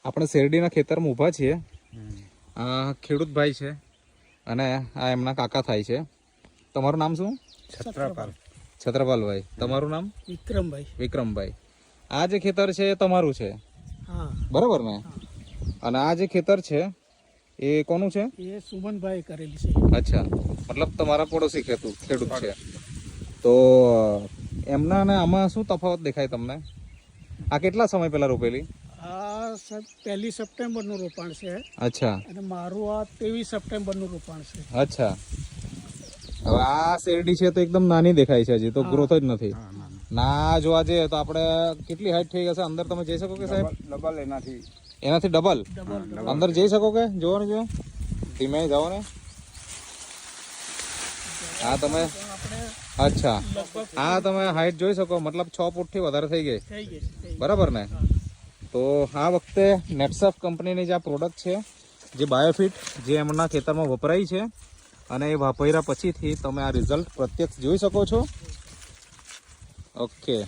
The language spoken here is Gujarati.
આપણે શેરડીના ખેતરમાં ઊભા છીએ. આ ખેડૂત ભાઈ છે અને આ એમના કાકા થાય છે. તમારું નામ શું? છત્રપાલભાઈ. તમારું નામ? વિક્રમભાઈ. આ જે ખેતર છે એ તમારું છે, બરાબર ને? અને આ જે ખેતર છે એ કોનું છે? એ સુમનભાઈ કરેલી છે. અચ્છા, મતલબ તમારા પડોશી ખેડૂત છે. તો એમના ને આમાં શું તફાવત દેખાય તમને? આ કેટલા સમય પહેલા રોપેલી? આ 1 સપ્ટેમ્બરનું રોપાણ છે. અચ્છા. અને મારું આ 23 સપ્ટેમ્બરનું રોપાણ છે. અચ્છા. હવે આ શેરડી છે તો એકદમ નાની દેખાય છે, હજી તો ગ્રોથ જ નથી. ના જોવા જઈએ તો આપણે કેટલી હાઈટ થઈ હશે અંદર? તમે જઈ શકો કે સાહેબ? ડબલ એનાથી ડબલ અંદર જઈ શકો કે? જોવો ને, જો ધીમે જાઓ ને. હા તમે, અચ્છા, હા તમે હાઈટ જોઈ શકો, મતલબ 6 ફૂટથી વધારે થઈ ગઈ, બરાબર ને? તો આ વખતે નેટસફ કંપનીની જે આ પ્રોડક્ટ છે, જે બાયોફિટ, જે એમના ખેતરમાં વપરાય છે અને એ વાપર્યા પછીથી તમે આ રિઝલ્ટ પ્રત્યક્ષ જોઈ શકો છો. ઓકે.